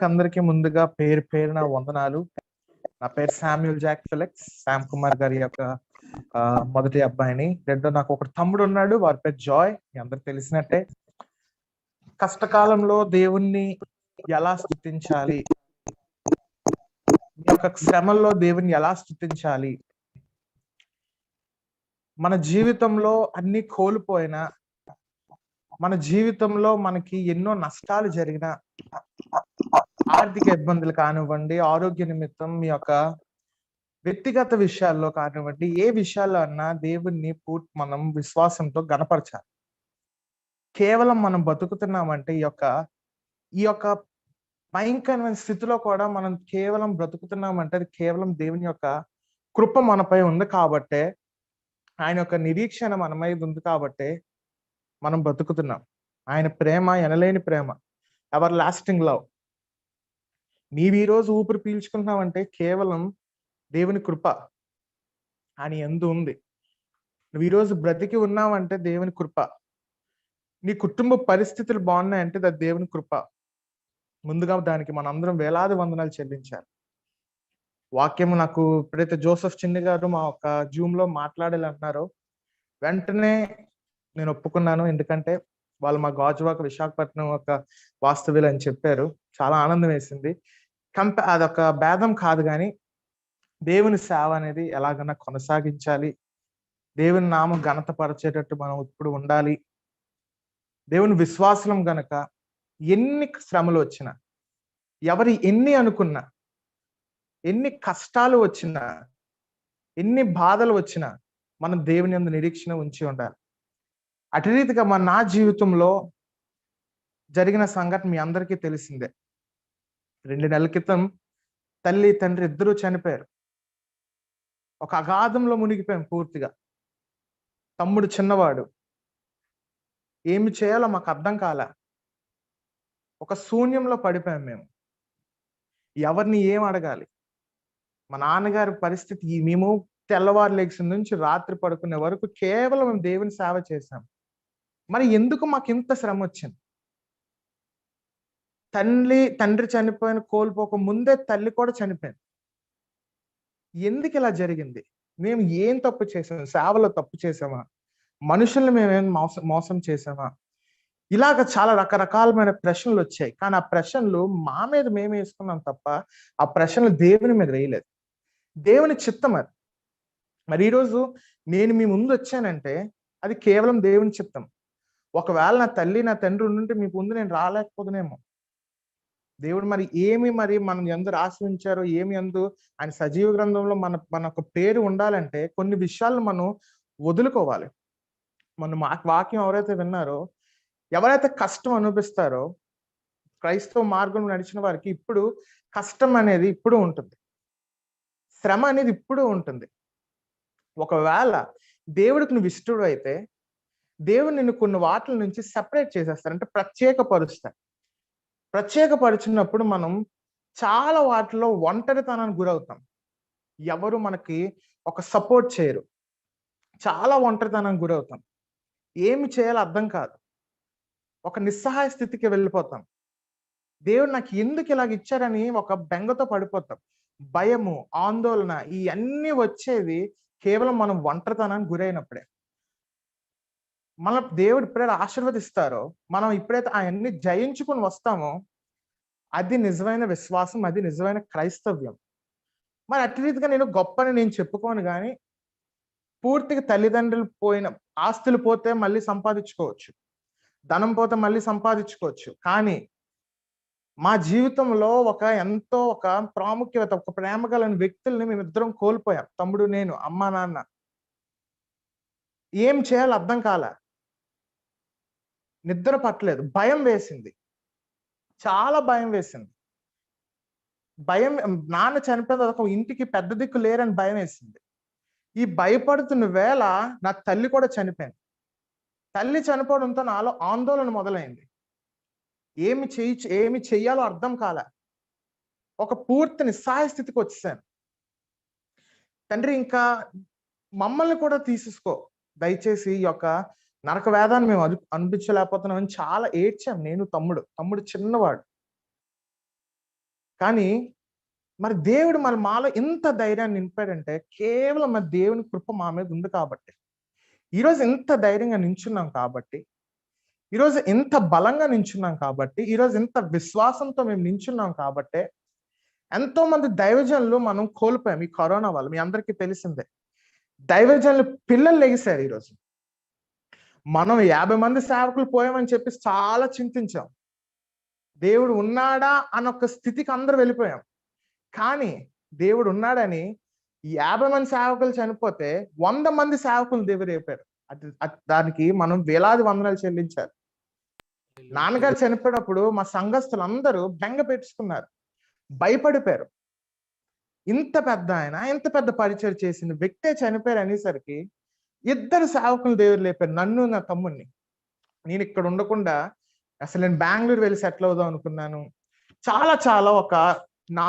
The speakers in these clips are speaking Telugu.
అందరికీ ముందుగా పేరు పేరున వందనాలు. నా పేరు Samuel Jack Felix. Sam Kumar గారి యొక్క మొదటి అబ్బాయిని. రెండో నాకు ఒక తమ్ముడు ఉన్నాడు, వారి పేరు జాయ్. మీ అందరికి తెలిసినట్టే. కష్టకాలంలో దేవుణ్ణి ఎలా స్తుతించాలి, ఈ యొక్క శ్రమల్లో దేవుణ్ణి ఎలా స్తుతించాలి, మన జీవితంలో అన్ని కోల్పోయినా, మన జీవితంలో మనకి ఎన్నో నష్టాలు జరిగినా, ఆర్థిక ఇబ్బందులు కానివ్వండి, ఆరోగ్య నిమిత్తం మీ యొక్క వ్యక్తిగత విషయాల్లో కానివ్వండి, ఏ విషయాల్లో అన్నా దేవుణ్ణి మనం విశ్వాసంతో గణపరచాలి. కేవలం మనం బతుకుతున్నామంటే ఈ యొక్క భయంకరమైన స్థితిలో కూడా మనం కేవలం బ్రతుకుతున్నామంటే అది కేవలం దేవుని యొక్క కృప మనపై ఉంది కాబట్టే, ఆయన యొక్క నిరీక్షణ మన మీద ఉంది కాబట్టే మనం బతుకుతున్నాం. ఆయన ప్రేమ ఎనలేని ప్రేమ, ఎవర్ లాస్టింగ్ లవ్. నీవు ఈ రోజు ఊపిరి పీల్చుకుంటున్నావంటే కేవలం దేవుని కృప ఆయన యందు ఉంది. నువ్వు ఈరోజు బ్రతికి ఉన్నావంటే దేవుని కృప. నీ కుటుంబ పరిస్థితులు బాగున్నాయంటే అది దేవుని కృప. ముందుగా దానికి మనందరం వేలాది వందనాలు చెల్లించాలి. వాక్యం నాకు ఎప్పుడైతే జోసెఫ్ చిన్ని గారు మా ఒక జూమ్ లో మాట్లాడాలన్నారో వెంటనే నేను ఒప్పుకున్నాను. ఎందుకంటే వాళ్ళు మా గాజువాక విశాఖపట్నం ఒక వాస్తవ్యులు అని చెప్పారు. చాలా ఆనందం వేసింది. అదొక భేదం కాదు, కానీ దేవుని సేవ అనేది ఎలాగన్నా కొనసాగించాలి. దేవుని నామం ఘనత పరిచేటట్టు మనం ఇప్పుడు ఉండాలి. దేవుని విశ్వాసం గనక ఎన్ని శ్రమలు వచ్చినా, ఎవరు ఎన్ని అనుకున్నా, ఎన్ని కష్టాలు వచ్చినా, ఎన్ని బాధలు వచ్చినా మనం దేవుని యందు నిరీక్షణ ఉంచి ఉండాలి. అటు రీతిగా నా జీవితంలో జరిగిన సంఘటన మీ అందరికీ తెలిసిందే. 2 నెలల క్రితం తల్లి తండ్రి ఇద్దరూ చనిపోయారు. ఒక అగాధంలో మునిగిపోయాం పూర్తిగా. తమ్ముడు చిన్నవాడు. ఏమి చేయాలో మాకు అర్థం కాలే. ఒక శూన్యంలో పడిపోయాం మేము. ఎవరిని ఏం అడగాలి? మా నాన్నగారి పరిస్థితి, మేము తెల్లవారు లెగిసిన నుంచి రాత్రి పడుకునే వరకు కేవలం మేము దేవుని సేవ చేశాం. మరి ఎందుకు మాకు ఇంత శ్రమ వచ్చింది? తండ్రి చనిపోయిన కోల్పోక ముందే తల్లి కూడా చనిపోయింది. ఎందుకు ఇలా జరిగింది? మేము ఏం తప్పు చేసాం? సేవలో తప్పు చేసామా? మనుషుల్ని మేమేం మోసం చేసామా? ఇలాగ చాలా రకరకాలమైన ప్రశ్నలు వచ్చాయి. కానీ ఆ ప్రశ్నలు మా మీద మేము వేసుకున్నాం తప్ప ఆ ప్రశ్నలు దేవుని మీద వేయలేదు. దేవుని చిత్తం అది. మరి ఈరోజు నేను మీ ముందు వచ్చానంటే అది కేవలం దేవుని చిత్తం. ఒకవేళ నా తల్లి నా తండ్రి ఉండుంటే మీ ముందు నేను రాలేకపోతున్నానేమో. దేవుడు మరి మనం ఎందు ఆశ్రయించారో, ఏమి ఎందు ఆయన సజీవ గ్రంథంలో మన ఒక పేరు ఉండాలంటే కొన్ని విషయాలను మనం వదులుకోవాలి. వాక్యం ఎవరైతే విన్నారో, ఎవరైతే కష్టం అనుభవిస్తారో, క్రైస్తవ మార్గం నడిచిన వారికి ఇప్పుడు కష్టం అనేది ఇప్పుడు ఉంటుంది, శ్రమ అనేది ఇప్పుడు ఉంటుంది. ఒకవేళ దేవుడికి నువ్వు ఇష్టడు అయితే దేవుడు నిన్ను కొన్ని వాటిల నుంచి సెపరేట్ చేసేస్తారు, అంటే ప్రత్యేకపరుస్తారు. ప్రత్యేకపరిచినప్పుడు మనం చాలా వాటిలో ఒంటరితనానికి గురవుతాం. ఎవరు మనకి ఒక సపోర్ట్ చేయరు. చాలా ఒంటరితనానికి గురవుతాం. ఏమి చేయాలో అర్థం కాదు. ఒక నిస్సహాయ స్థితికి వెళ్ళిపోతాం. దేవుడు నాకు ఎందుకు ఇలాగ ఇచ్చారని ఒక బెంగతో పడిపోతాం. భయము, ఆందోళన ఇవన్నీ వచ్చేది కేవలం మనం ఒంటరితనానికి గురైనప్పుడే. దేవుడు ఎప్పుడైతే ఆశీర్వదిస్తారో, మనం ఎప్పుడైతే అవన్నీ జయించుకుని వస్తామో అది నిజమైన విశ్వాసం, అది నిజమైన క్రైస్తవ్యం. మరి అటు రీతిగా నేను గొప్పని నేను చెప్పుకోను, కానీ పూర్తిగా తల్లిదండ్రులు పోయిన ఆస్తులు పోతే మళ్ళీ సంపాదించుకోవచ్చు, ధనం పోతే మళ్ళీ సంపాదించుకోవచ్చు. కానీ మా జీవితంలో ఎంతో ప్రాముఖ్యత, ఒక ప్రేమ గలని వ్యక్తుల్ని మేమిద్దరం కోల్పోయాం. తమ్ముడు, నేను, అమ్మ నాన్న. ఏం చేయాలో అర్థం కాల. నిద్ర పట్టలేదు. భయం వేసింది, చాలా భయం వేసింది. నాన్న చనిపోయిన ఒక ఇంటికి పెద్ద దిక్కు లేరని భయం వేసింది. ఈ భయపడుతున్న వేళ నా తల్లి కూడా చనిపోయింది. తల్లి చనిపోవడంతో నాలో ఆందోళన మొదలైంది. ఏమి చెయ్యాలో అర్థం కాల. ఒక పూర్తి నిస్సహాయ స్థితికి వచ్చేసాను. తండ్రి, ఇంకా మమ్మల్ని కూడా తీసేసుకో దయచేసి, ఈ యొక్క నరక వేదాన్ని మేము అనిపించలేకపోతున్నామని చాలా ఏడ్చాం. నేను, తమ్ముడు చిన్నవాడు. కానీ మరి దేవుడు మరి మాలో ఎంత ధైర్యాన్ని నింపాడంటే కేవలం మరి దేవుని కృప మా మీద ఉంది కాబట్టి, ఈరోజు ఎంత ధైర్యంగా నించున్నాం కాబట్టి, ఈరోజు ఎంత బలంగా నించున్నాం కాబట్టి, ఈరోజు ఎంత విశ్వాసంతో మేము నించున్నాం కాబట్టే ఎంతో మంది దైవజనులు మనం కోల్పోయాం ఈ కరోనా వల్ల. మీ అందరికీ తెలిసిందే. దైవజనులు పిల్లలు లెగిశారు ఈరోజు. మనం 50 మంది సేవకులు పోయామని చెప్పి చాలా చింతించాం. దేవుడు ఉన్నాడా అన్న స్థితికి అందరూ వెళ్ళిపోయాం. కానీ దేవుడు ఉన్నాడని 50 మంది సేవకులు చనిపోతే 100 మంది సేవకులు దేవుడు రేపారు. దానికి మనం వేలాది వందనాలు చెల్లించాలి. నాన్నగారు చనిపోయినప్పుడు మా సంఘస్థులు అందరూ బెంగ పెట్టుకున్నారు, భయపడిపోయారు. ఇంత పెద్ద ఆయన, ఇంత పెద్ద పరిచయం చేసిన వ్యక్తే చనిపోయారు అనేసరికి 2 సేవకులు దేవుడు లేపారు, నన్ను నా తమ్ముడిని. నేను ఇక్కడ ఉండకుండా అసలు నేను బెంగళూరు వెళ్ళి సెటిల్ అవుదాం అనుకున్నాను. చాలా చాలా నా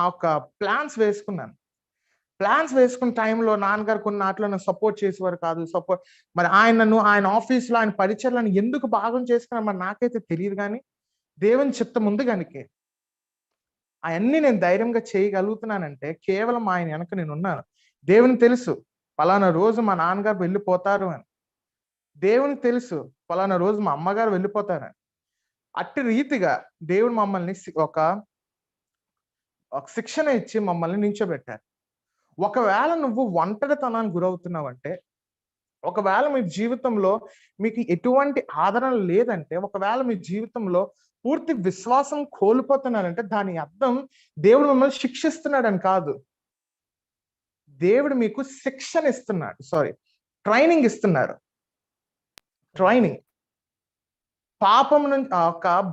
ప్లాన్స్ వేసుకున్నాను. ప్లాన్స్ వేసుకున్న టైంలో నాన్నగారు కొన్ని నాట్లో నన్ను సపోర్ట్ చేసేవారు కాదు. మరి ఆయన ఆఫీస్లో ఆయన పరిచయాలను ఎందుకు భాగం చేసుకున్నా మరి నాకైతే తెలియదు. కానీ దేవుని చిత్తం ఉంది కనుక అవన్నీ నేను ధైర్యంగా చేయగలుగుతున్నానంటే కేవలం ఆయన వెనక నేను ఉన్నాను. దేవునికి తెలుసు పలానా రోజు మా నాన్నగారు వెళ్ళిపోతారు అని. దేవునికి తెలుసు పలానా రోజు మా అమ్మగారు వెళ్ళిపోతారని. అట్టి రీతిగా దేవుడు మమ్మల్ని ఒక శిక్షణ ఇచ్చి మమ్మల్ని నించోబెట్టారు. ఒకవేళ నువ్వు ఒంటరితనానికి గురవుతున్నావంటే, ఒకవేళ మీ జీవితంలో మీకు ఎటువంటి ఆదరణ లేదంటే, ఒకవేళ మీ జీవితంలో పూర్తి విశ్వాసం కోల్పోతున్నారంటే దాని అర్థం దేవుడు మిమ్మల్ని శిక్షిస్తున్నాడని కాదు. దేవుడు మీకు శిక్షణ ఇస్తున్నాడు, ట్రైనింగ్ ఇస్తున్నారు. ట్రైనింగ్. పాపం నుంచి,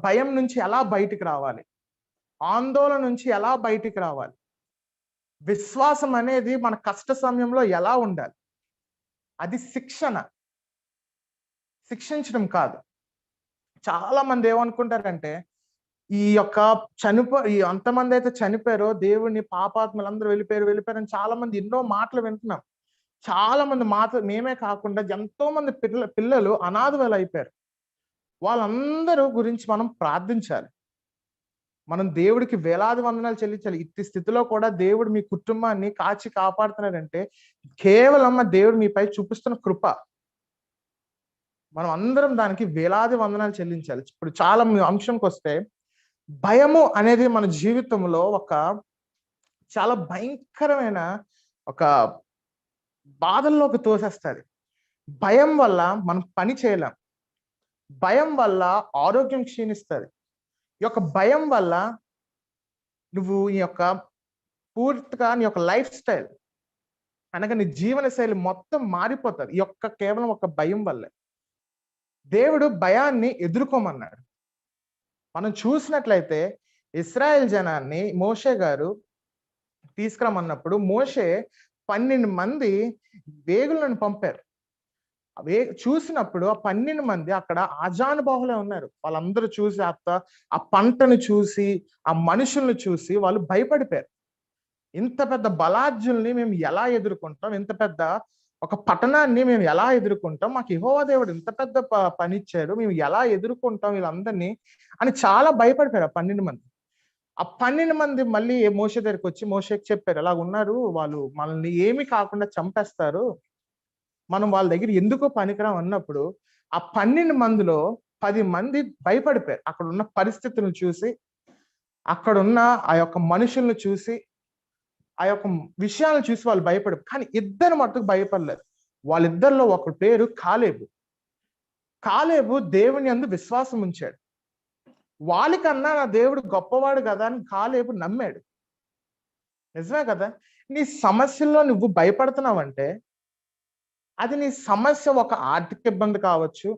భయం నుంచి ఎలా బయటికి రావాలి, ఆందోళన నుంచి ఎలా బయటికి రావాలి, విశ్వాసం అనేది మన కష్ట సమయంలో ఎలా ఉండాలి, అది శిక్షించడం కాదు. చాలా మంది ఏమనుకుంటారంటే అంతమంది అయితే చనిపోయారో దేవుడిని పాపాత్మలు అందరూ వెళ్ళిపోయారు అని చాలా మంది ఎన్నో మాటలు వింటున్నాం. చాలా మంది మేమే కాకుండా ఎంతో మంది పిల్లలు అనాథలు అయిపోయారు. వాళ్ళందరూ గురించి మనం ప్రార్థించాలి. మనం దేవుడికి వేలాది వందనాలు చెల్లించాలి. ఇట్టి స్థితిలో కూడా దేవుడు మీ కుటుంబాన్ని కాచి కాపాడుతున్నాడంటే కేవలం దేవుడు మీపై చూపిస్తున్న కృప. మనం అందరం దానికి వేలాది వందనాలు చెల్లించాలి. ఇప్పుడు చాలా అంశంకి వస్తే, భయము అనేది మన జీవితంలో చాలా భయంకరమైన బాధల్లోకి తోసేస్తుంది. భయం వల్ల మనం పని చేయలేం. భయం వల్ల ఆరోగ్యం క్షీణిస్తుంది. ఈ భయం వల్ల నువ్వు పూర్తిగా నీ లైఫ్ స్టైల్ అనగా నీ జీవన శైలి మొత్తం మారిపోతుంది. కేవలం భయం వల్లే. దేవుడు భయాన్ని ఎదుర్కోమన్నాడు. మనం చూసినట్లయితే ఇశ్రాయేల్ జనాన్ని మోషే గారు తీసుకురమ్మన్నప్పుడు మోషే 12 మంది వేగులను పంపారు. చూసినప్పుడు ఆ 12 మంది అక్కడ ఆజానుబాహులే ఉన్నారు. వాళ్ళందరూ చూసి ఆ పంటను చూసి, ఆ మనుషుల్ని చూసి వాళ్ళు భయపడిపోయారు. ఇంత పెద్ద బలార్జుల్ని మేము ఎలా ఎదుర్కొంటాం, ఇంత పెద్ద పట్టణాన్ని మేము ఎలా ఎదుర్కొంటాం, మాకు యెహోవా దేవుడు ఇంత పెద్ద పని ఇచ్చాడు, మేము ఎలా ఎదుర్కొంటాం వీళ్ళందరినీ అని చాలా భయపడిపోయారు ఆ 12 మంది. ఆ 12 మంది మళ్ళీ మోషే దగ్గరికి వచ్చి మోషేకి చెప్పారు, అలా ఉన్నారు, వాళ్ళు మనల్ని ఏమి కాకుండా చంపేస్తారు, మనం వాళ్ళ దగ్గర ఎందుకో పనికిరాం అన్నప్పుడు ఆ 12 మందిలో 10 మంది భయపడిపోయారు. అక్కడ ఉన్న పరిస్థితులను చూసి, అక్కడున్న ఆ మనుషులను చూసి, ఆ విషయాలను చూసి వాళ్ళు భయపడారు. కానీ ఇద్దరు మట్టుకు భయపడలేదు. వాళ్ళిద్దరిలో ఒకరి పేరు కాలేబు. కాలేబు దేవుని యందు విశ్వాసం ఉంచాడు. వాళ్ళకన్నా నా దేవుడు గొప్పవాడు కదా అని కాలేబు నమ్మాడు. నిజమే కదా? నీ సమస్యల్లో నువ్వు భయపడుతున్నావంటే అది నీ సమస్య ఆర్థిక ఇబ్బంది కావచ్చు,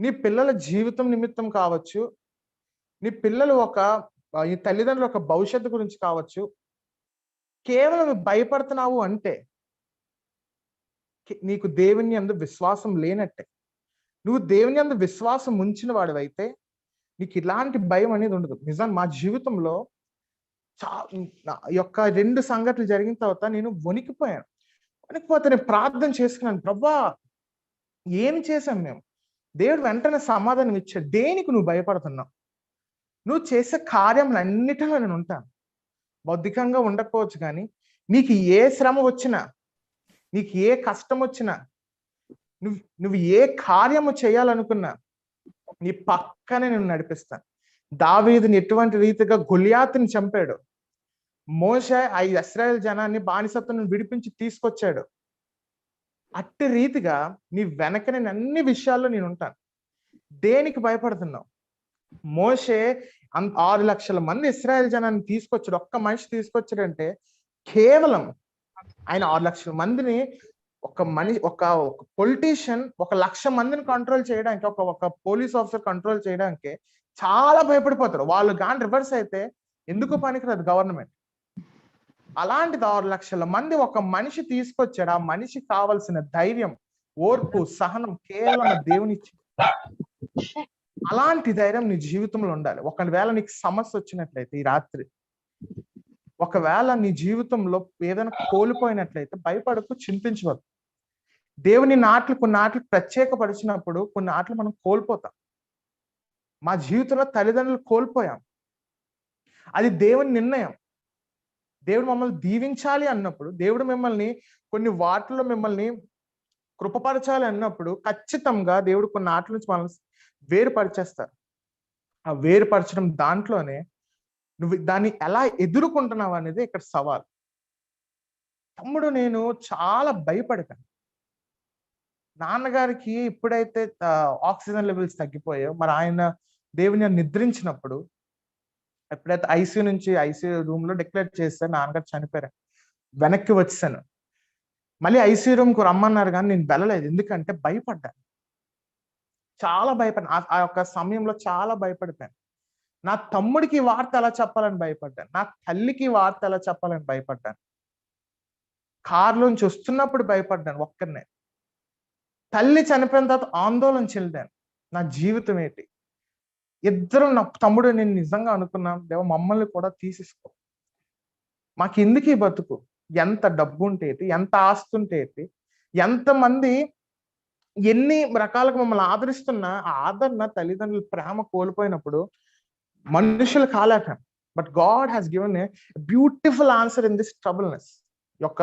నీ పిల్లల జీవితం నిమిత్తం కావచ్చు, నీ పిల్లలు ఈ తల్లిదండ్రుల భవిష్యత్తు గురించి కావచ్చు. కేవలం నువ్వు భయపడుతున్నావు అంటే నీకు దేవుని యందు విశ్వాసం లేనట్టే. నువ్వు దేవుని యందు విశ్వాసం ఉంచిన వాడివైతే నీకు ఇలాంటి భయం అనేది ఉండదు. నిజాన్ని మా జీవితంలో 2 సంఘటనలు జరిగిన తర్వాత నేను వణికిపోయాను. వణికిపోతే నేను ప్రార్థన చేసుకున్నాను, ప్రభువా ఏం చేశాం మేము? దేవుడు వెంటనే సమాధానం ఇచ్చాడు. దేనికి నువ్వు భయపడుతున్నావు? నువ్వు చేసే కార్యములన్నిటిలో నేను ఉంటాను. బౌద్ధికంగా ఉండకపోవచ్చు, కానీ నీకు ఏ శ్రమ వచ్చినా, నీకు ఏ కష్టం వచ్చినా, నువ్వు ఏ కార్యము చేయాలనుకున్నా నీ పక్కనే నేను నడిపిస్తాను. దావీదుని ఎటువంటి రీతిగా గొలియాతుని చంపాడు, మోషే ఆ ఇశ్రాయేల్ జనాన్ని బానిసత్వం నుండి విడిపించి తీసుకొచ్చాడు, అట్టి రీతిగా నీ వెనక నేను అన్ని విషయాల్లో నేను ఉంటాను. దేనికి భయపడుతున్నావు? మోషే 6 లక్షల మంది ఇశ్రాయేల్ జనాన్ని తీసుకొచ్చాడు. ఒక్క మనిషి తీసుకొచ్చాడంటే కేవలం ఆయన 6 లక్షల మందిని, ఒక పొలిటీషియన్ 1,00,000 మందిని కంట్రోల్ చేయడానికి, ఒక పోలీస్ ఆఫీసర్ కంట్రోల్ చేయడానికి చాలా భయపడిపోతారు. వాళ్ళు కానీ రివర్స్ అయితే ఎందుకు పనికిరాదు గవర్నమెంట్. అలాంటిది 6 లక్షల మంది ఒక మనిషి తీసుకొచ్చాడు. ఆ మనిషికి కావాల్సిన ధైర్యం, ఓర్పు, సహనం కేవలం దేవుని ఇచ్చి. అలాంటి ధైర్యం నీ జీవితంలో ఉండాలి. ఒకవేళ నీకు సమస్య వచ్చినట్లయితే ఈ రాత్రి, ఒకవేళ నీ జీవితంలో ఏదైనా కోల్పోయినట్లయితే భయపడకు, చింతించవద్దు. దేవుని కొన్ని ఆటలు ప్రత్యేకపరిచినప్పుడు కొన్ని ఆటలు మనం కోల్పోతాం. మా జీవితంలో తల్లిదండ్రులు కోల్పోయాం, అది దేవుని నిర్ణయం. దేవుడు మమ్మల్ని దీవించాలి అన్నప్పుడు, దేవుడు మిమ్మల్ని కొన్ని వాటిలో మిమ్మల్ని కృపపరచాలి అన్నప్పుడు ఖచ్చితంగా దేవుడు కొన్ని ఆటల నుంచి మనల్ని వేరుపరిచేస్తారు. ఆ వేరుపరచడం దాంట్లోనే నువ్వు దాన్ని ఎలా ఎదుర్కొంటున్నావు అనేది ఇక్కడ సవాల్. తమ్ముడు, నేను చాలా భయపడిపోయాను. నాన్నగారికి ఎప్పుడైతే ఆక్సిజన్ లెవెల్స్ తగ్గిపోయాయో, మరి ఆయన దేవుని నిద్రించినప్పుడు, ఎప్పుడైతే ఐసీయూ రూమ్ లో డిక్లేర్ చేస్తే నాన్నగారు చనిపోయారు, వెనక్కి వచ్చాను. మళ్ళీ ఐసీయూ రూమ్ కు రమ్మన్నారు, కానీ నేను వెళ్ళలేదు. ఎందుకంటే భయపడ్డాను, చాలా భయపడ్డాను. ఆ యొక్క సమయంలో చాలా భయపడిపోయాను. నా తమ్ముడికి వార్త ఎలా చెప్పాలని భయపడ్డాను, నా తల్లికి వార్త ఎలా చెప్పాలని భయపడ్డాను. కారులోంచి వస్తున్నప్పుడు భయపడ్డాను ఒక్కరినే. తల్లి చనిపోయిన తర్వాత ఆందోళన చెందాను, నా జీవితం ఏంటి. ఇద్దరు, నా తమ్ముడు నేను నిజంగా అనుకున్నాం, దేవ మమ్మల్ని కూడా తీసేసుకో, మాకు ఎందుకు ఈ బతుకు. ఎంత డబ్బు ఉంటేటి, ఎంత ఆస్తి ఉంటేటి, ఎంతమంది ఎన్ని రకాలుగా మమ్మల్ని ఆదరిస్తున్నా ఆ ఆదరణ, తల్లిదండ్రుల ప్రేమ కోల్పోయినప్పుడు మనుషులు కాలేక. But God has given a beautiful answer in this troubleness. యొక్క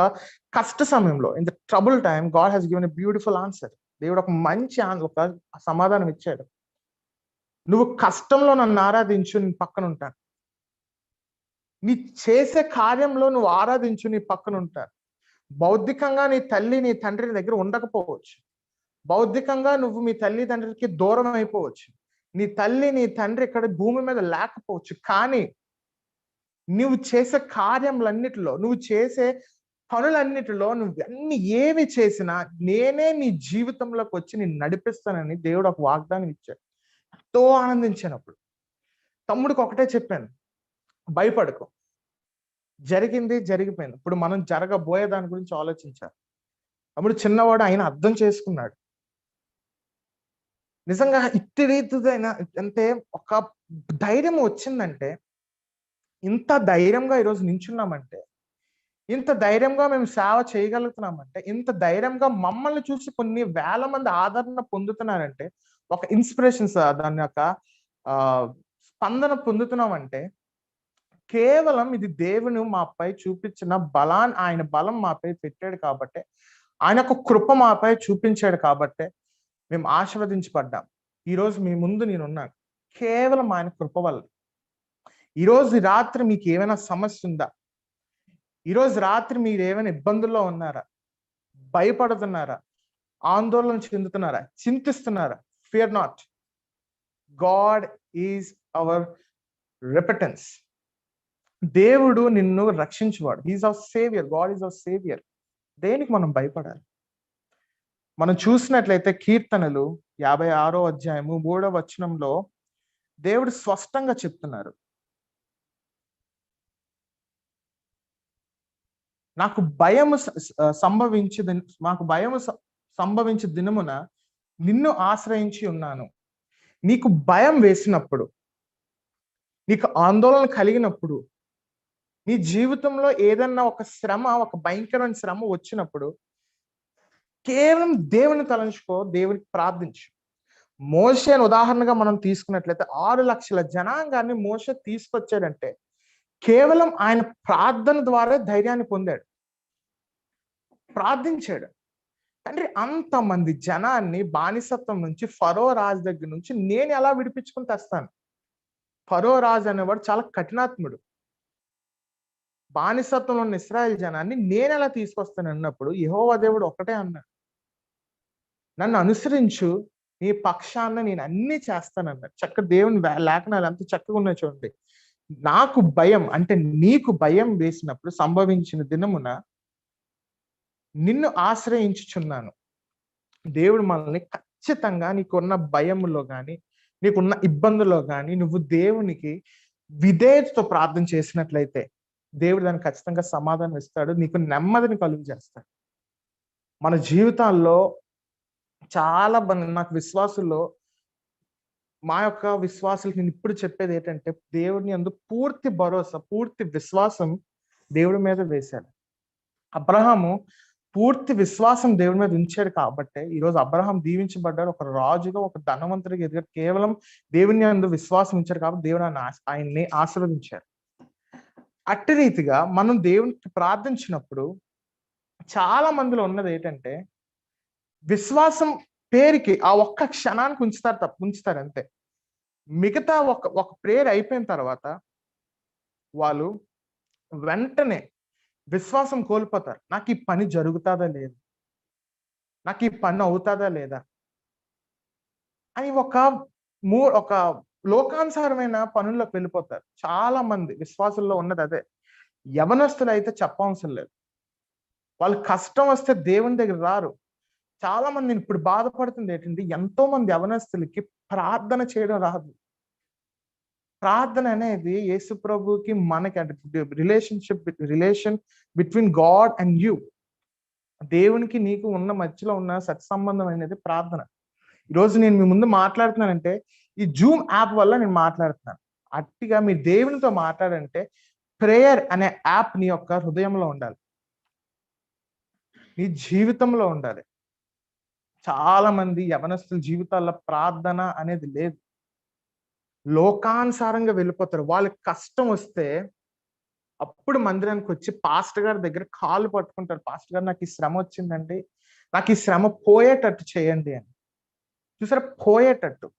కష్ట సమయంలో, in the trouble time, God has given a beautiful answer. దేవుడు ఒక మంచి ఒక సమాధానం ఇచ్చాడు. నువ్వు కష్టంలో నన్ను ఆరాధించు, నీ పక్కన ఉంటాను. నీ చేసే కార్యంలో నువ్వు ఆరాధించు, నీ పక్కన ఉంటాను. బౌద్ధికంగా నీ తల్లి నీ తండ్రి దగ్గర ఉండకపోవచ్చు, బౌద్ధికంగా నువ్వు మీ తల్లి తండ్రికి దూరం అయిపోవచ్చు, నీ తల్లి నీ తండ్రి ఇక్కడ భూమి మీద లేకపోవచ్చు, కానీ నువ్వు చేసే కార్యములన్నిటిలో, నువ్వు చేసే పనులన్నిటిలో, నువ్వు అన్ని ఏమి చేసినా నేనే నీ జీవితంలోకి వచ్చి నేను నడిపిస్తానని దేవుడు ఒక వాగ్దానం ఇచ్చాడు. ఎంతో ఆనందించినప్పుడు తమ్ముడికి ఒకటే చెప్పాను, భయపడకు, జరిగింది జరిగిపోయింది, ఇప్పుడు మనం జరగబోయే దాని గురించి ఆలోచించాలి. తమ్ముడు చిన్నవాడు, ఆయన అర్థం చేసుకున్నాడు. నిజంగా ఇట్టి రీతిదైనా అంటే ఒక ధైర్యం వచ్చిందంటే, ఇంత ధైర్యంగా ఈరోజు నించున్నామంటే, ఇంత ధైర్యంగా మేము సేవ చేయగలుగుతున్నామంటే, ఇంత ధైర్యంగా మమ్మల్ని చూసి కొన్ని వేల మంది ఆదరణ పొందుతున్నారంటే, ఒక ఇన్స్పిరేషన్స్, దాని యొక్క స్పందన పొందుతున్నామంటే, కేవలం ఇది దేవుని మాపై చూపించిన బలాన్ని, ఆయన బలం మాపై పెట్టాడు కాబట్టి, ఆయన యొక్క కృప మాపై చూపించాడు కాబట్టి మేము ఆశీర్వదించబడ్డాం. ఈరోజు మీ ముందు నేనున్నాను కేవలం ఆయన కృప వల్ల. ఈరోజు రాత్రి మీకు ఏమైనా సమస్య ఉందా? ఈరోజు రాత్రి మీరు ఏమైనా ఇబ్బందుల్లో ఉన్నారా? భయపడుతున్నారా? ఆందోళన చెందుతున్నారా? చింతిస్తున్నారా? Fear not, God is our repentance. దేవుడు నిన్ను రక్షించువాడు. He is our saviour, God is our saviour. దేనికి మనం భయపడాలి? మనం చూసినట్లయితే కీర్తనలు 56వ అధ్యాయము 3వ వచనంలో దేవుడు స్పష్టంగా చెప్తున్నారు, నాకు భయము సంభవించే దినమున నిన్ను ఆశ్రయించి ఉన్నాను. నీకు భయం వేసినప్పుడు, నీకు ఆందోళన కలిగినప్పుడు, నీ జీవితంలో ఏదన్నా ఒక శ్రమ, ఒక భయంకరమైన శ్రమ వచ్చినప్పుడు కేవలం దేవుని తలంచుకో, దేవునికి ప్రార్థించు. మోషేను ఉదాహరణగా మనం తీసుకున్నట్లయితే 6 లక్షల జనాంగాన్ని మోషే తీసుకొచ్చాడంటే కేవలం ఆయన ప్రార్థన ద్వారా ధైర్యాన్ని పొందాడు, ప్రార్థించాడు. తండ్రి, అంతమంది జనాన్ని బానిసత్వం నుంచి, ఫరో రాజు దగ్గర నుంచి నేను ఎలా విడిపించుకుని తెస్తాను? ఫరో రాజు అనేవాడు చాలా కఠినాత్ముడు. బానిసత్వంలో ఉన్న ఇశ్రాయేల్ జనాన్ని నేను ఎలా తీసుకొస్తాను అన్నప్పుడు యెహోవా దేవుడు ఒకటే అన్నాడు, నన్ను అనుసరించు, నీ పక్షాన నేను అన్ని చేస్తానన్నాడు. దేవుని లేఖనాలు ఎంత చక్కగా ఉన్నాయి చూడండి. నాకు భయం అంటే నీకు భయం వేసినప్పుడు సంభవించిన దినమున నిన్ను ఆశ్రయించుచున్నాను. దేవుడు మనల్ని ఖచ్చితంగా నీకున్న భయములో కానీ, నీకున్న ఇబ్బందుల్లో కానీ నువ్వు దేవునికి విధేయతతో ప్రార్థన చేసినట్లయితే దేవుడు దానికి ఖచ్చితంగా సమాధానం ఇస్తాడు, నీకు నెమ్మదిని కలుగు చేస్తాడు. మన జీవితాల్లో చాలా నాకు విశ్వాసుల్లో, మా యొక్క విశ్వాసులకు నేను ఇప్పుడు చెప్పేది ఏంటంటే, దేవుడిని అందు పూర్తి భరోసా, పూర్తి విశ్వాసం దేవుడి మీద వేశాడు. అబ్రహాము పూర్తి విశ్వాసం దేవుడి మీద ఉంచాడు కాబట్టి ఈరోజు అబ్రహాం దీవించబడ్డాడు, ఒక రాజుగా, ఒక ధనవంతుడిగా ఎదిగాడు. కేవలం దేవుని అందు విశ్వాసం ఉంచాడు కాబట్టి దేవుడు ఆయన్ని ఆశీర్వదించారు. అట్టి రీతిగా మనం దేవునికి ప్రార్థించినప్పుడు చాలా మందిలో ఉన్నది ఏంటంటే, విశ్వాసం పేరుకి ఆ ఒక్క క్షణానికి ఉంచుతారు అంతే. మిగతా ఒక ప్రేయర్ అయిపోయిన తర్వాత వాళ్ళు వెంటనే విశ్వాసం కోల్పోతారు. నాకు ఈ పని జరుగుతుందా లేదా, నాకు ఈ పని అవుతుందా లేదా అని ఒక లోకానుసారమైన పనుల్లోకి వెళ్ళిపోతారు. చాలా మంది విశ్వాసుల్లో ఉన్నది అదే. యవనస్తులు అయితే చెప్పవసరం లేదు, వాళ్ళు కష్టం వస్తే దేవుని దగ్గర రారు. చాలా మంది ఇప్పుడు బాధపడుతుంది ఏంటంటే, ఎంతో మంది యవనస్తులకి ప్రార్థన చేయడం రాదు. ప్రార్థన అనేది యేసు ప్రభుకి మనకి అంటే relation between God and you, దేవునికి నీకు ఉన్న మధ్యలో ఉన్న సత్సంబంధం అనేది ప్రార్థన. ఈరోజు నేను మీ ముందు మాట్లాడుతున్నానంటే ఈ జూమ్ యాప్ వల్ల నేను మాట్లాడుతున్నాను. అట్టిగా మీ దేవునితో మాట్లాడంటే ప్రేయర్ అనే యాప్ నీ యొక్క హృదయంలో ఉండాలి, నీ జీవితంలో ఉండాలి. చాలా మంది యవనస్తుల జీవితాల్లో ప్రార్థన అనేది లేదు, లోకానుసారంగా వెళ్ళిపోతారు. వాళ్ళకి కష్టం వస్తే అప్పుడు మందిరానికి వచ్చి పాస్టర్ గారి దగ్గర కాళ్ళు పట్టుకుంటారు, పాస్టర్ గారు నాకు ఈ శ్రమ వచ్చిందండి, నాకు ఈ శ్రమ పోయేటట్టు చేయండి అని. చూసారా, పోయేటట్టు.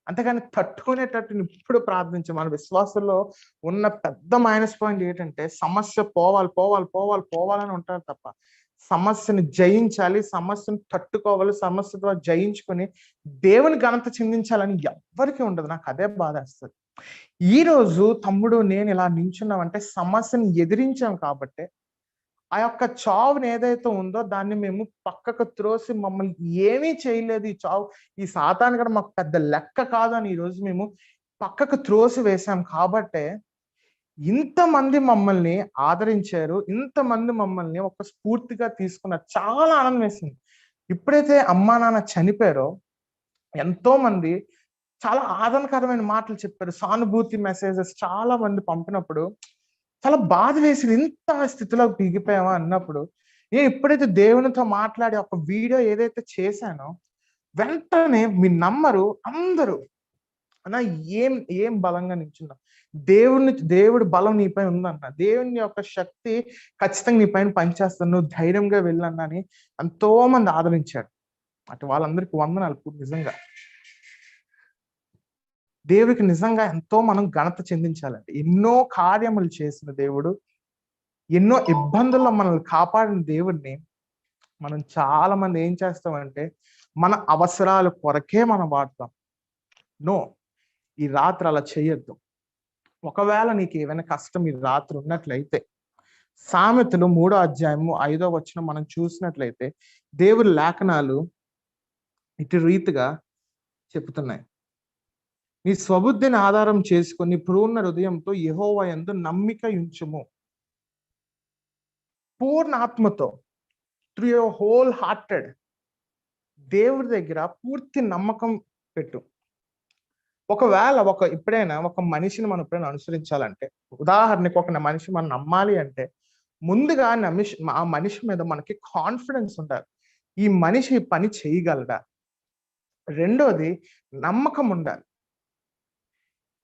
అంతేగాని తట్టుకునేటట్టు ఇప్పుడు ప్రార్థించే మన విశ్వాసంలో ఉన్న పెద్ద మైనస్ పాయింట్ ఏంటంటే, సమస్య పోవాలని ఉంటారు తప్ప సమస్యను జయించాలి, సమస్యను తట్టుకోవాలి, సమస్య ద్వారా జయించుకొని దేవుని ఘనత చెందించాలని ఎవ్వరికీ ఉండదు. నాకు అదే బాధేస్తుంది. ఈ రోజు తమ్ముడు నేను ఇలా నించున్నామంటే సమస్యను ఎదిరించాం కాబట్టి, ఆ యొక్క చావుని ఏదైతే ఉందో దాన్ని మేము పక్కకు త్రోసి మమ్మల్ని ఏమీ చేయలేదు, ఈ చావు, ఈ సాతాను కూడా మాకు పెద్ద లెక్క కాదు అని ఈరోజు మేము పక్కకు త్రోసి వేశాం కాబట్టే ఇంతమంది మమ్మల్ని ఆదరించారు, ఇంతమంది మమ్మల్ని ఒక స్ఫూర్తిగా తీసుకున్నారు. చాలా ఆనందం వేసింది. ఎప్పుడైతే అమ్మా నాన్న చనిపోయారో ఎంతో మంది చాలా ఆదరణకరమైన మాటలు చెప్పారు, సానుభూతి మెసేజెస్ చాలా మంది పంపినప్పుడు చాలా బాధ వేసింది. ఇంత స్థితిలో దిగిపోయామా అన్నప్పుడు నేను ఎప్పుడైతే దేవునితో మాట్లాడి ఒక వీడియో ఏదైతే చేశానో వెంటనే మీ నమ్మరు అందరూ అన్న ఏం బలంగా నిల్చున్నా, దేవుడు బలం నీపై ఉందన్న, దేవుని యొక్క శక్తి ఖచ్చితంగా నీ పైన పనిచేస్తాను, నువ్వు ధైర్యంగా వెళ్ళన్నా అని ఎంతో మంది ఆదరించాడు. అటు వాళ్ళందరికీ వందనాలు. నిజంగా దేవుడికి నిజంగా ఎంతో మనం ఘనత చెందించాలండి. ఎన్నో కార్యములు చేసిన దేవుడు, ఎన్నో ఇబ్బందుల్లో మనల్ని కాపాడిన దేవుడిని మనం చాలా మంది ఏం చేస్తామంటే మన అవసరాల కొరకే మనం వాడతాం. నో, ఈ రాత్రి అలా చేయొద్దు. ఒకవేళ నీకు ఏమైనా కష్టం ఈ రాత్రి ఉన్నట్లయితే సామెతలు 3వ అధ్యాయము 5వ వచనం మనం చూసినట్లయితే దేవుడి లేఖనాలు ఇటు రీతిగా చెప్తున్నాయి. నీ స్వబుద్ధిని ఆధారం చేసుకుని పూర్ణ హృదయంతో యెహోవా యందు నమ్మిక ఉంచుము. పూర్ణ ఆత్మతో, త్రూ యువర్ హోల్ హార్టెడ్, దేవుడి దగ్గర పూర్తి నమ్మకం పెట్టు. ఒకవేళ ఎప్పుడైనా ఒక మనిషిని మనం ఎప్పుడైనా అనుసరించాలంటే, ఉదాహరణకి ఒక మనిషి మనం నమ్మాలి అంటే ముందుగా ఆ మనిషి మీద మనకి కాన్ఫిడెన్స్ ఉండాలి. ఈ మనిషి పని చేయగలడా, రెండోది నమ్మకం ఉండాలి.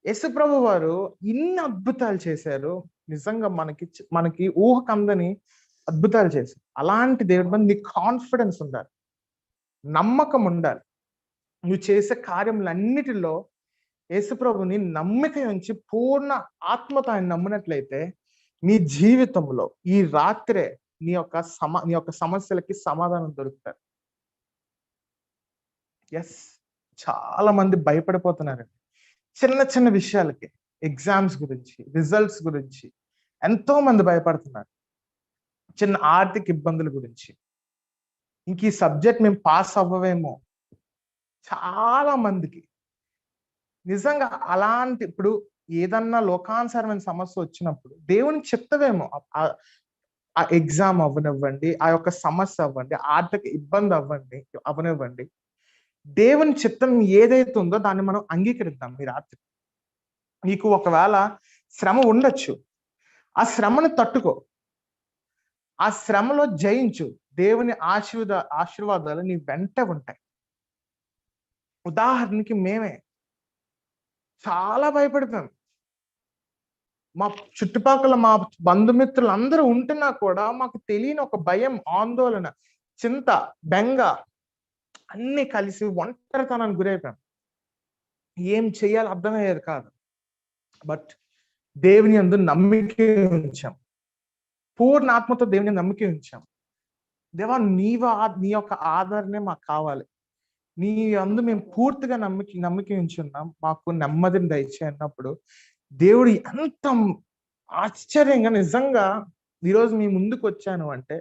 యేసుప్రభు వారు ఇన్ని అద్భుతాలు చేశారు. నిజంగా మనకి ఊహకందని అద్భుతాలు చేశారు. అలాంటి దేవుడి మీద నీకు కాన్ఫిడెన్స్ ఉండాలి, నమ్మకం ఉండాలి. నువ్వు చేసే కార్యములన్నిటిలో యేసుప్రభుని నమ్మిక ఉంచి పూర్ణ ఆత్మతో ఆయన నమ్మినట్లయితే నీ జీవితంలో ఈ రాత్రే నీ యొక్క సమస్యలకి సమాధానం దొరుకుతారు. ఎస్, చాలా మంది భయపడిపోతున్నారండి చిన్న చిన్న విషయాలకి. ఎగ్జామ్స్ గురించి, రిజల్ట్స్ గురించి ఎంతో మంది భయపడుతున్నారు. చిన్న ఆర్థిక ఇబ్బందుల గురించి, ఇంక ఈ సబ్జెక్ట్ మేము పాస్ అవ్వవేమో చాలా మందికి. నిజంగా అలాంటి ఇప్పుడు ఏదన్నా లోకానుసారమైన సమస్య వచ్చినప్పుడు దేవునికి చెప్తావేమో, ఆ ఎగ్జామ్ అవ్వనివ్వండి, ఆ యొక్క సమస్య అవ్వండి, ఆర్థిక ఇబ్బంది అవ్వనివ్వండి, దేవుని చిత్తం ఏదైతే ఉందో దాన్ని మనం అంగీకరిద్దాం. ఈ రాత్రి నీకు ఒకవేళ శ్రమ ఉండొచ్చు, ఆ శ్రమను తట్టుకో, ఆ శ్రమలో జయించు. దేవుని ఆశీర్వాదాలు నీ వెంట ఉంటాయి. ఉదాహరణకి మేమే చాలా భయపడిపోయాం. మా చుట్టుపక్కల మా బంధుమిత్రులు అందరూ ఉంటున్నా కూడా మాకు తెలియని ఒక భయం, ఆందోళన, చింత, బెంగ అన్ని కలిసి ఒంటరితనానికి గురైపోయాం. ఏం చేయాలో అర్థమయ్యేది కాదు. బట్ దేవుని యందు నమ్మిక ఉంచాం, పూర్ణ ఆత్మతో దేవుని నమ్మిక ఉంచాం. దేవా, నీ యొక్క ఆదరణే మాకు కావాలి, నీ అందు మేము పూర్తిగా నమ్మిక ఉంచున్నాం, మాకు నెమ్మదిని దయచే అన్నప్పుడు దేవుడు ఎంత ఆశ్చర్యంగా, నిజంగా ఈరోజు మీ ముందుకు వచ్చాను అంటే,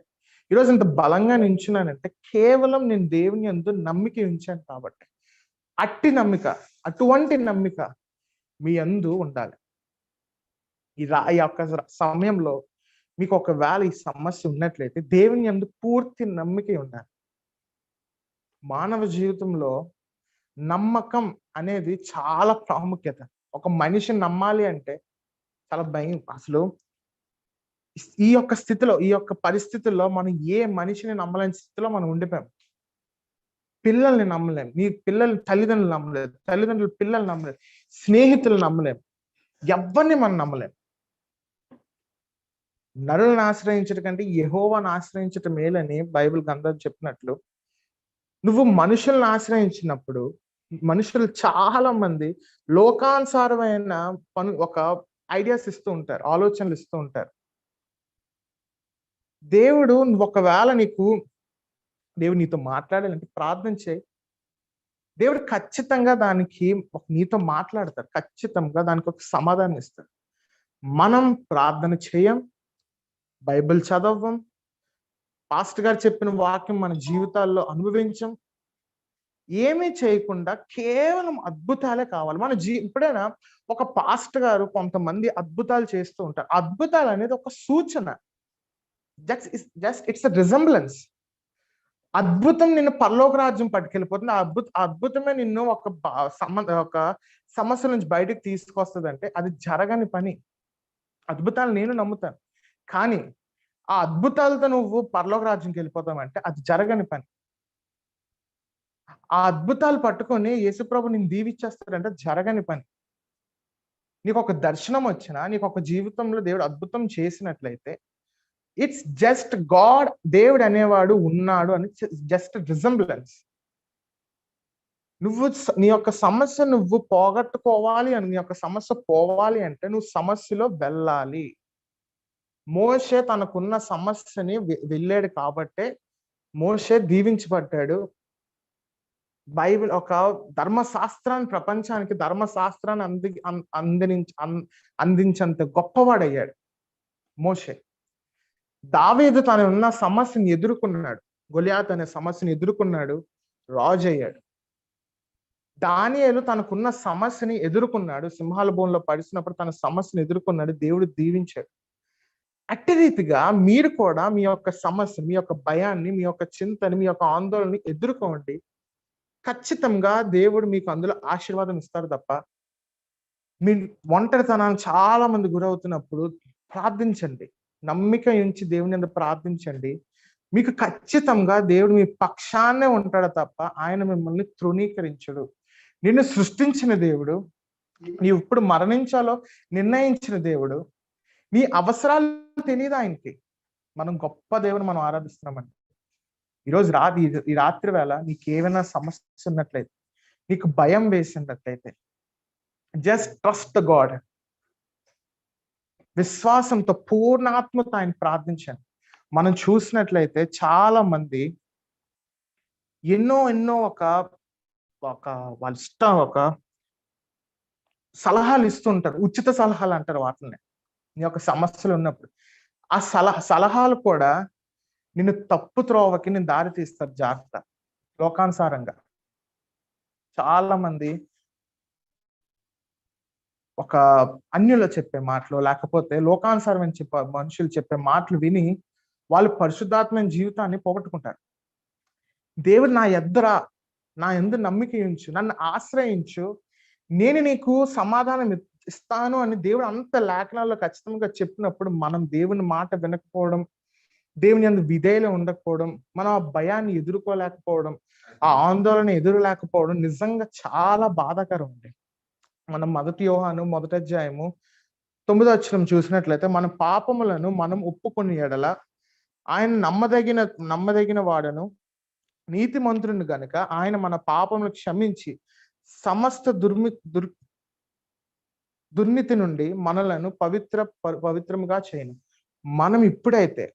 ఈరోజు ఇంత బలంగా నించున్నానంటే కేవలం నేను దేవుని యందు నమ్మిక ఉంచాను కాబట్టి. అటువంటి నమ్మిక మీ యందు ఉండాలి. ఈ యొక్క సమయంలో మీకు ఒకవేళ ఈ సమస్య ఉన్నట్లయితే దేవుని యందు పూర్తి నమ్మిక ఉండాలి. మానవ జీవితంలో నమ్మకం అనేది చాలా ప్రాముఖ్యత. ఒక మనిషిని నమ్మాలి అంటే చాలా భయం. అసలు ఈ యొక్క స్థితిలో, ఈ యొక్క పరిస్థితుల్లో మనం ఏ మనిషిని నమ్మలేని స్థితిలో మనం ఉండిపోయాం. పిల్లల్ని నమ్మలేం, నీ తల్లిదండ్రులు నమ్మలేదు, తల్లిదండ్రులు పిల్లలు నమ్మలేదు, స్నేహితులు నమ్మలేం, ఎవరిని మనం నమ్మలేం. నరులను ఆశ్రయించడం కంటే యెహోవాను ఆశ్రయించటం మేలని బైబిల్ గ్రంథం చెప్పినట్లు, నువ్వు మనుషులను ఆశ్రయించినప్పుడు మనుషులు చాలా మంది లోకానుసారమైన ఒక ఐడియాస్ ఇస్తూ ఉంటారు, ఆలోచనలు ఇస్తూ ఉంటారు. దేవుడు ఒకవేళ దేవుడు నీతో మాట్లాడాలంటే ప్రార్థన చేయి. దేవుడు ఖచ్చితంగా నీతో మాట్లాడతాడు, ఖచ్చితంగా దానికి ఒక సమాధానం ఇస్తాడు. మనం ప్రార్థన చేయం, బైబిల్ చదవం, పాస్టర్ గారు చెప్పిన వాక్యం మన జీవితాల్లో అనుభవించం, ఏమీ చేయకుండా కేవలం అద్భుతాలే కావాలి. ఎప్పుడైనా ఒక పాస్టర్ గారు కొంతమంది అద్భుతాలు చేస్తూ ఉంటారు. అద్భుతాలు అనేది ఒక సూచన, ఇట్స్ అ రిజంబ్లెన్స్. అద్భుతం నిన్ను పరలోక రాజ్యం పట్టుకెళ్ళిపోతుంది. అద్భుతమే నిన్ను ఒక సమస్య నుంచి బయటకు తీసుకొస్తుంది అంటే అది జరగని పని. అద్భుతాలు నేను నమ్ముతాను, కానీ ఆ అద్భుతాలతో నువ్వు పరలోక రాజ్యంకి వెళ్ళిపోతావంటే అది జరగని పని. ఆ అద్భుతాలు పట్టుకొని యేసుప్రభు నిన్ను దీవిచ్చేస్తాడంటే జరగని పని. నీకు ఒక దర్శనం వచ్చినా, నీకు ఒక జీవితంలో దేవుడు అద్భుతం చేసినట్లయితే ఇట్స్ జస్ట్ గాడ్, దేవుడు అనేవాడు ఉన్నాడు అని జస్ట్ రిజంబ్లెన్స్. నీ యొక్క సమస్య నువ్వు పోగొట్టుకోవాలి అని, నీ యొక్క సమస్య పోవాలి అంటే నువ్వు సమస్యలో వెళ్ళాలి. మోషే తనకున్న సమస్యని వెళ్ళాడు కాబట్టే మోషే దీవించబడ్డాడు. బైబిల్ ఒక ప్రపంచానికి ధర్మశాస్త్రాన్ని అందించేంత గొప్పవాడయ్యాడు మోషే. దావీదు తనున్న సమస్యను ఎదుర్కొన్నాడు, గొలియాత్ అనే సమస్యను ఎదుర్కొన్నాడు, రాజు అయ్యాడు. దానియేలు తనకున్న సమస్యని ఎదుర్కొన్నాడు, సింహాల బోన్లో పడిసినప్పుడు తన సమస్యను ఎదుర్కొన్నాడు, దేవుడు దీవించాడు. అట్టి రీతిగా మీరు కూడా మీ యొక్క సమస్య, మీ యొక్క భయాన్ని, మీ యొక్క చింతని, మీ యొక్క ఆందోళనని ఎదుర్కోండి. ఖచ్చితంగా దేవుడు మీకు అందులో ఆశీర్వాదం ఇస్తారు తప్ప. మీ ఒంటరితనాన్ని చాలా మంది గురవుతున్నప్పుడు ప్రార్థించండి, నమ్మిక ఉంచి దేవుని యందు ప్రార్థించండి. మీకు ఖచ్చితంగా దేవుడు మీ పక్షాన్నే ఉంటాడు తప్ప ఆయన మిమ్మల్ని తృణీకరించడు. నిన్ను సృష్టించిన దేవుడు, నీవు ఇప్పుడు మరణించాలో నిర్ణయించిన దేవుడు. నీ అవసరాలు తెలియదు ఆయనకి. మనం గొప్ప దేవుని మనం ఆరాధిస్తున్నామండి. ఈరోజు ఈ రాత్రి వేళ నీకేమైనా సమస్య ఉన్నట్లయితే, నీకు భయం వేసినట్లయితే, జస్ట్ ట్రస్ట్ గాడ్. విశ్వాసంతో పూర్ణాత్మతో ఆయన ప్రార్థించండి. మనం చూసినట్లయితే చాలా మంది ఎన్నో ఒక వాళ్ళ ఇష్టం ఒక సలహాలు ఇస్తుంటారు. ఉచిత సలహాలు అంటారు వాటిని. నీ యొక్క సమస్యలు ఉన్నప్పుడు ఆ సలహాలు కూడా నిన్ను తప్పు త్రోవకి నేను దారి తీస్తారు. జాగ్రత్త. లోకానుసారంగా చాలా మంది ఒక అన్యులు చెప్పే మాటలు, లేకపోతే లోకానుసారమైన మనుషులు చెప్పే మాటలు విని వాళ్ళు పరిశుద్ధాత్మైన జీవితాన్ని పోగొట్టుకుంటారు. దేవుడు నా యందు నమ్మిక ఉంచు, నన్ను ఆశ్రయించు, నేను నీకు సమాధానం ఇస్తాను అని దేవుడు అంత లేఖనాల్లో ఖచ్చితంగా చెప్పినప్పుడు మనం దేవుని మాట వినకపోవడం, దేవుని యందు విధేయులు ఉండకపోవడం, మనం ఆ భయాన్ని ఎదుర్కోలేకపోవడం, ఆ ఆందోళన ఎదురులేకపోవడం నిజంగా చాలా బాధాకరం అండి. మనం 1 యోహాను 1వ అధ్యాయము 9వ వచనం చూసినట్లయితే, మన పాపములను మనం ఒప్పుకొని ఎడల ఆయన నమ్మదగిన వాడను నీతిమంతుని గనుక ఆయన మన పాపములు క్షమించి సమస్త దుర్నీతి నుండి మనలను పవిత్రముగా చేయను. మనం ఇప్పుడైతే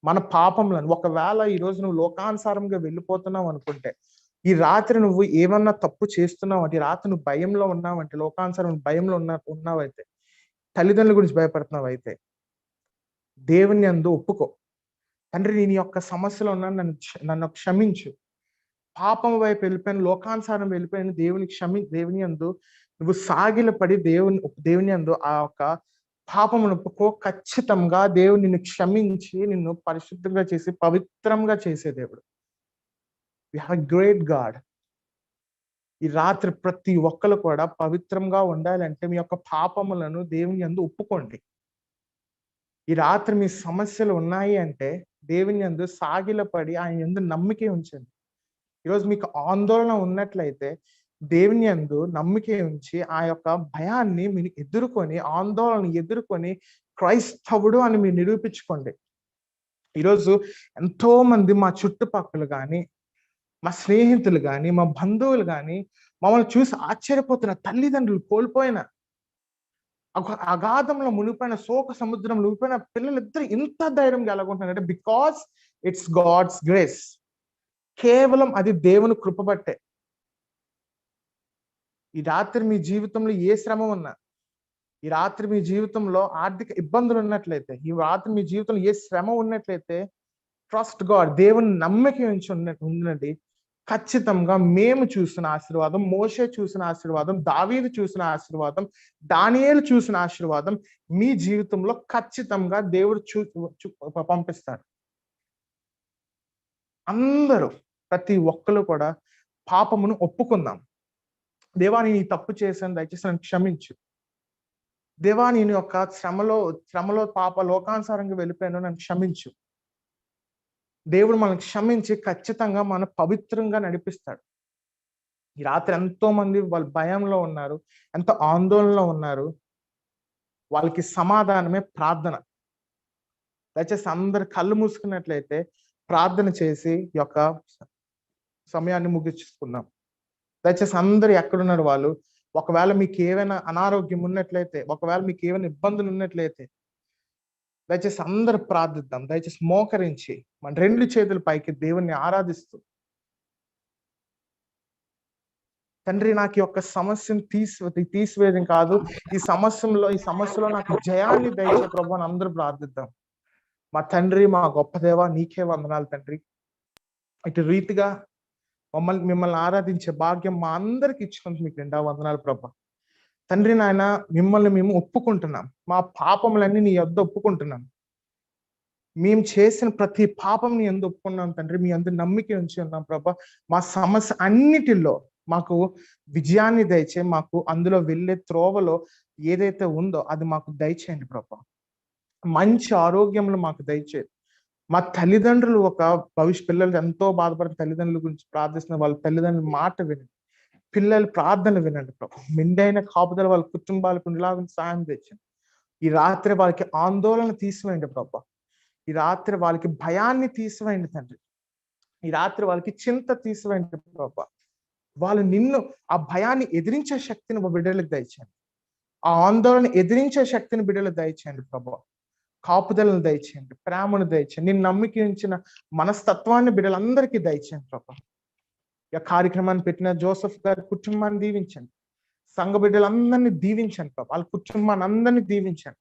మన పాపములను, ఒకవేళ ఈ రోజు నువ్వు లోకానుసారంగా వెళ్ళిపోతున్నావు అనుకుంటే, ఈ రాత్రి నువ్వు ఏమన్నా తప్పు చేస్తున్నావు అంటే, ఈ రాత్రి నువ్వు భయంలో ఉన్నావంటే, లోకానుసారం భయంలో ఉన్నావైతే, తల్లిదండ్రుల గురించి భయపడుతున్నావు అయితే, దేవుని యందు ఒప్పుకో. తండ్రి, నేను యొక్క సమస్యలో ఉన్నాను, నన్ను క్షమించు. పాపం వైపు వెళ్ళిపోయిన, లోకానుసారం వెళ్ళిపోయిన దేవుని యందు నువ్వు సాగిలపడి దేవుని యందు ఆ యొక్క పాపమును ఒప్పుకో. ఖచ్చితంగా దేవుడు నిన్ను క్షమించి నిన్ను పరిశుద్ధంగా చేసి పవిత్రంగా చేసే దేవుడు. We have a great God. ఈ రాత్రి ప్రతి ఒక్కరు కూడా పవిత్రంగా ఉండాలంటే మీ యొక్క పాపములను దేవుని యందు ఒప్పుకోండి. ఈ రాత్రి మీ సమస్యలు ఉన్నాయి అంటే దేవుని యందు సాగిలపడి ఆయన యందు నమ్మిక ఉంచండి. ఈరోజు మీకు ఆందోళన ఉన్నట్లయితే దేవుని యందు నమ్మిక ఉంచి ఆ యొక్క భయాన్ని మీరు ఎదుర్కొని, ఆందోళన ఎదుర్కొని క్రైస్తవుడు అని మీరు నిరూపించుకోండి. ఈరోజు ఎంతో మంది మా చుట్టుపక్కల కానీ, మా స్నేహితులు కానీ, మా బంధువులు కానీ మమ్మల్ని చూసి ఆశ్చర్యపోతున్న, తల్లిదండ్రులు కోల్పోయిన, అగాధంలో మునిగిపోయిన, శోక సముద్రంలో మునిగిపోయిన పిల్లలిద్దరు ఇంత ధైర్యంగా ఎలాగుంటున్నారంటే, బికాస్ ఇట్స్ గాడ్స్ గ్రేస్. కేవలం అది దేవుని కృపబట్టే. ఈ రాత్రి మీ జీవితంలో ఏ శ్రమ ఉన్నా, ఈ రాత్రి మీ జీవితంలో ఆర్థిక ఇబ్బందులు ఉన్నట్లయితే, ఈ రాత్రి మీ జీవితంలో ఏ శ్రమ ఉన్నట్లయితే, ట్రస్ట్ గాడ్. దేవుని నమ్మకం ఉంచి ఉండండి. ఖచ్చితంగా మేము చూసిన ఆశీర్వాదం, మోషే చూసిన ఆశీర్వాదం, దావీదు చూసిన ఆశీర్వాదం, దానియేలు చూసిన ఆశీర్వాదం మీ జీవితంలో ఖచ్చితంగా దేవుడు పంపిస్తాడు. అందరూ, ప్రతి ఒక్కరు కూడా పాపమును ఒప్పుకుందాం. దేవా, నేను ఈ తప్పు చేశాను, దయచేసి నన్ను క్షమించు. దేవా, నేను యొక్క శ్రమలో లోకానుసారంగా వెళ్ళిపోయాను, నన్ను క్షమించు. దేవుడు మనల్ని క్షమించి ఖచ్చితంగా మన పవిత్రంగా నడిపిస్తాడు. ఈ రాత్రి ఎంతో మంది వాళ్ళు భయంలో ఉన్నారు, ఎంతో ఆందోళనలో ఉన్నారు. వాళ్ళకి సమాధానమే ప్రార్థన. దయచేసి అందరు కళ్ళు మూసుకున్నట్లయితే ప్రార్థన చేసి ఈ యొక్క సమయాన్ని ముగించుకుందాం. దయచేసి అందరు ఎక్కడున్నారు వాళ్ళు, ఒకవేళ మీకు ఏమైనా అనారోగ్యం ఉన్నట్లయితే, ఒకవేళ మీకు ఏమైనా ఇబ్బందులు ఉన్నట్లయితే, దయచేసి అందరు ప్రార్థిద్దాం. దయచేసి మోకరించి మన 2 చేతుల పైకి దేవుణ్ణి ఆరాధిస్తూ, తండ్రి, నాకు ఈ యొక్క సమస్యను తీసివేయడం కాదు, ఈ సమస్యలో నాకు జయాన్ని దయచే ప్రభు అని అందరూ ప్రార్థిద్దాం. మా తండ్రి, మా గొప్ప దేవ, నీకే వందనాలు తండ్రి. ఇటు రీతిగా మిమ్మల్ని ఆరాధించే భాగ్యం మా అందరికి ఇచ్చినందుకు మీకు 2 వందనాలు ప్రభా. తండ్రి నాయన, మిమ్మల్ని మేము ఒప్పుకుంటున్నాం, మా పాపములన్నీ నీ యొద్ద ఒప్పుకుంటున్నాం. మేము చేసిన ప్రతి పాపం నీ యందు ఒప్పుకున్నాం తండ్రి. మీ యందు నమ్మిక ఉంచి ఉన్నాం ప్రభా. మా సమస్య అన్నిటిలో మాకు విజయాన్ని దయచే, మాకు అందులో వెళ్ళే త్రోవలో ఏదైతే ఉందో అది మాకు దయచేయండి ప్రభా. మంచి ఆరోగ్యంలో మాకు దయచేయండి. మా తల్లిదండ్రులు పిల్లలు ఎంతో బాధపడిన తల్లిదండ్రుల గురించి ప్రార్థిస్తున్న వాళ్ళ తల్లిదండ్రుల మాట విని పిల్లల ప్రార్థనలు వినండి ప్రభా. మెండైన కాపుదల వాళ్ళ కుటుంబాలకు ఉండేలాగా సాయం తెచ్చండి. ఈ రాత్రి వాళ్ళకి ఆందోళన తీసివేయండి ప్రభా. ఈ రాత్రి వాళ్ళకి భయాన్ని తీసివేయండి తండ్రి. ఈ రాత్రి వాళ్ళకి చింత తీసివేయండి ప్రభా. వాళ్ళు నిన్ను ఆ భయాన్ని ఎదిరించే శక్తిని బిడ్డలకు దయచేయండి. ఆ ఆందోళన ఎదిరించే శక్తిని బిడ్డలకు దయచేయండి ప్రభా. కాపుదలను దయచేయండి, ప్రేమను దయచేయండి, నిన్ను నమ్మికించిన మనస్తత్వాన్ని బిడ్డలందరికీ దయచేయండి ప్రభా. ఈ కార్యక్రమాన్ని పెట్టిన జోసెఫ్ గారి కుటుంబాన్ని దీవించండి. సంఘ బిడ్డలందరినీ దీవించండి ప్రభా. వాళ్ళ కుటుంబాన్ని అందరినీ దీవించండి.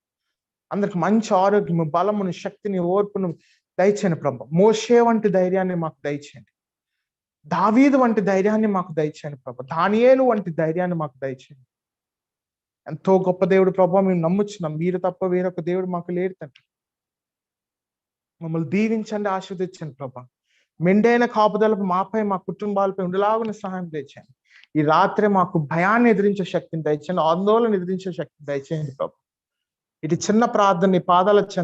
అందరికి మంచి ఆరోగ్యము, బలమును, శక్తిని, ఓర్పును దయచేయండి ప్రభా. మోషే వంటి ధైర్యాన్ని మాకు దయచేయండి. దావీదు వంటి ధైర్యాన్ని మాకు దయచేయండి ప్రభా. దానియేలు వంటి ధైర్యాన్ని మాకు దయచేయండి. ఎంతో గొప్ప దేవుడు ప్రభా, మేము నమ్ముచున్నాం. మీరు తప్ప వేరొక దేవుడు మాకు లేడు తండ్రి. మమ్మల్ని దీవించండి, ఆశీర్వదించండి ప్రభా. మెండైన కాపుదలకు మాపై, మా కుటుంబాలపై ఉండేలాగా సహాయం దయచేయండి. ఈ రాత్రి మాకు భయాన్ని ఎదిరించే శక్తిని దయచేయండి, ఆందోళన ఎదిరించే శక్తిని దయచేయండి ప్రభా. ఇది చిన్న ప్రార్థన నీ పాదాల